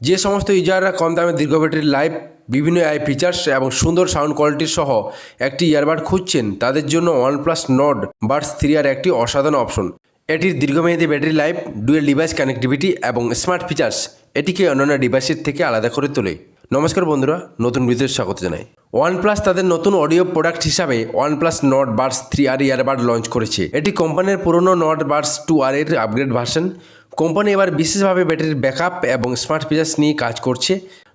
যে সমস্ত ইউজাররা কম দামে দীর্ঘ ব্যাটারি লাইফ, বিভিন্ন এআই ফিচার্স এবং সুন্দর সাউন্ড কোয়ালিটি সহ একটি ইয়ারবাড খুঁজছেন, তাদের জন্য OnePlus Nord Buds 3 একটি অসাধারণ অপশন। এটির দীর্ঘমেয়াদী battery life, dual device connectivity এবং স্মার্ট ফিচার্স এটিকে অন্যান্য ডিভাইসের থেকে আলাদা করে তোলে। নমস্কার বন্ধুরা, নতুন ভিডিওতে স্বাগত জানাই। OnePlus তাদের নতুন অডিও প্রোডাক্ট হিসাবে OnePlus Nord Buds 3 earbud launch করেছে। এটি কোম্পানির পুরনো Nord Buds 2 এর আপগ্রেড ভার্সন। কোম্পানি এবার বিশেষভাবে ব্যাটারির ব্যাকআপ এবং স্মার্ট ফিচার্স নিয়ে কাজ করছে।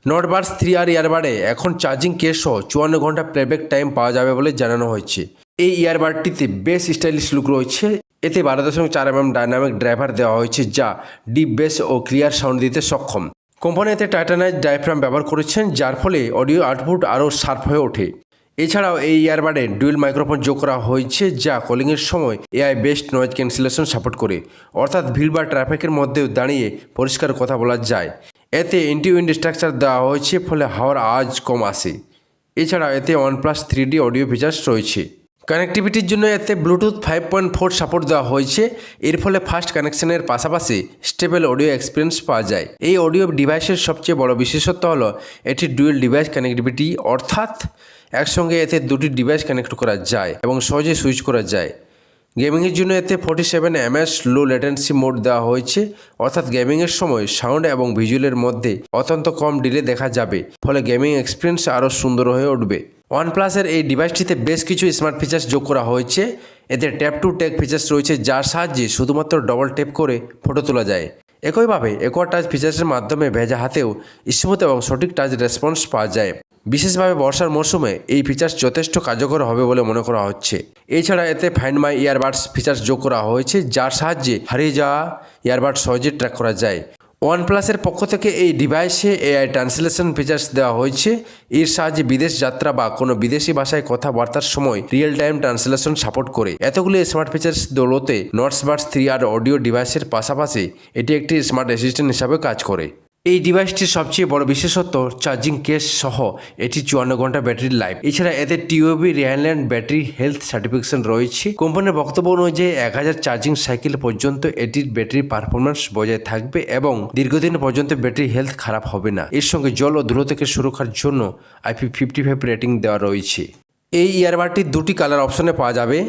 Nord Buds 3 ইয়ারবাডে এখন চার্জিং কেস সহ 54 ঘন্টা প্লেব্যাক টাইম পাওয়া যাবে বলে জানানো হয়েছে। এই ইয়ারবাডটিতে বেশ স্টাইলিশ লুক রয়েছে। এতে 12.4 ডাইনামিক ড্রাইভার দেওয়া হয়েছে, যা ডিপ বেস ও ক্লিয়ার সাউন্ড দিতে সক্ষম। কোম্পানি এতে টাইটানাইজ ডায়াফ্রাম ব্যবহার করেছেন, যার ফলে অডিও আউটপুট আরও শার্প হয়ে ওঠে। এছাড়াও এই ইয়ারবাডে ডুয়েল মাইক্রোফোন যোগ করা হয়েছে, যা কলিংয়ের সময় AI based noise cancellation support করে, অর্থাৎ ভিড় বা ট্রাফিকের মধ্যেও দাঁড়িয়ে পরিষ্কার কথা বলা যায়। এতে ইন্টি-উইন্ড স্ট্রাকচার দেওয়া হয়েছে, ফলে হাওয়ার আওয়াজ কম আসে। এছাড়াও এতে OnePlus 3D অডিও ফিচার্স রয়েছে। কানেক্টিভিটির জন্য এতে ব্লুটুথ 5.4 সাপোর্ট দেওয়া হয়েছে। এর ফলে ফাস্ট কানেকশনের পাশাপাশি স্টেবল অডিও এক্সপিরিয়েন্স পাওয়া যায়। এই অডিও ডিভাইসের সবচেয়ে বড় বিশেষত্ব হলো এটি ডুয়েল ডিভাইস কানেক্টিভিটি, অর্থাৎ একসঙ্গে এতে দুটি ডিভাইস কানেক্ট করা যায় এবং সহজে সুইচ করা যায়। গেমিংয়ের জন্য এতে 47 mAh লো ল্যাটেন্সি মোড দেওয়া হয়েছে, অর্থাৎ গেমিংয়ের সময় সাউন্ড এবং ভিজুয়ালের মধ্যে অত্যন্ত কম ডিলে দেখা যাবে, ফলে গেমিং এক্সপিরিয়েন্স আরও সুন্দর হয়ে উঠবে। OnePlus-এর এই ডিভাইসটিতে বেশ কিছু স্মার্ট ফিচার্স যোগ করা হয়েছে। এতে ট্যাপ টু টেক ফিচার্স রয়েছে, যার সাহায্যে শুধুমাত্র ডবল ট্যাপ করে ফটো তোলা যায়। একইভাবে একোয়ার টাচ ফিচার্সের মাধ্যমে ভেজা হাতেও স্মুথ এবং সঠিক টাচ রেসপন্স পাওয়া যায়। বিশেষভাবে বর্ষার মরশুমে এই ফিচার্স যথেষ্ট কার্যকর হবে বলে মনে করা হচ্ছে। এছাড়া এতে ফাইন্ড মাই ইয়ারবাডস ফিচার্স যোগ করা হয়েছে, যার সাহায্যে হারিয়ে যাওয়া ইয়ারবাড সহজে ট্র্যাক করা যায়। OnePlus-এর পক্ষ থেকে এই ডিভাইসে এআই ট্রান্সলেশন ফিচার্স দেওয়া হয়েছে। এর সাহায্যে বিদেশ যাত্রা বা কোনো বিদেশি ভাষায় কথাবার্তার সময় রিয়েল টাইম ট্রান্সলেশন সাপোর্ট করে। এতগুলি স্মার্ট ফিচার্স দৌলতে Nord Buds 3 অডিও ডিভাইসের পাশাপাশি এটি একটি স্মার্ট অ্যাসিস্ট্যান্ট হিসাবে কাজ করে। এই ডিভাইসটির সবচেয়ে বড় বিশেষত্ব চার্জিং কেস সহ এটি 54 ঘন্টা ব্যাটারি লাইফ। এছাড়া এতে TOB রিয়াইল্যান্ড ব্যাটারি হেলথ সার্টিফিকেশন রয়েছে। কোম্পানির বক্তব্য অনুযায়ী 1000 চার্জিং সাইকেল পর্যন্ত এটির ব্যাটারি পারফরমেন্স বজায় থাকবে এবং দীর্ঘদিন পর্যন্ত ব্যাটারি হেলথ খারাপ হবে না। এর সঙ্গে জল ও ধুলো থেকে সুরক্ষার জন্য IP55 রেটিং দেওয়া রয়েছে। এই ইয়ারবাডটি দুটি কালার অপশনে পাওয়া যাবে,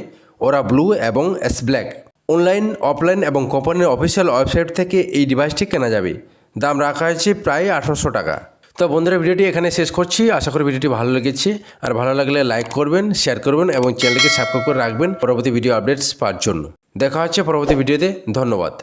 ওরা ব্লু এবং এস ব্ল্যাক। অনলাইন, অফলাইন এবং কোম্পানির অফিসিয়াল ওয়েবসাইট থেকে এই ডিভাইসটি কেনা যাবে। দাম রাখা হয়েছে প্রায় 1800 টাকা। তো বন্ধুরা, ভিডিওটি এখানে শেষ করছি। আশা করি ভিডিওটি ভালো লেগেছে। আর ভালো লাগলে লাইক করবেন, শেয়ার করবেন এবং চ্যানেলটিকে সাবস্ক্রাইব করে রাখবেন পরবর্তী ভিডিও আপডেটস পাওয়ার জন্য। দেখা হচ্ছে পরবর্তী ভিডিওতে। ধন্যবাদ।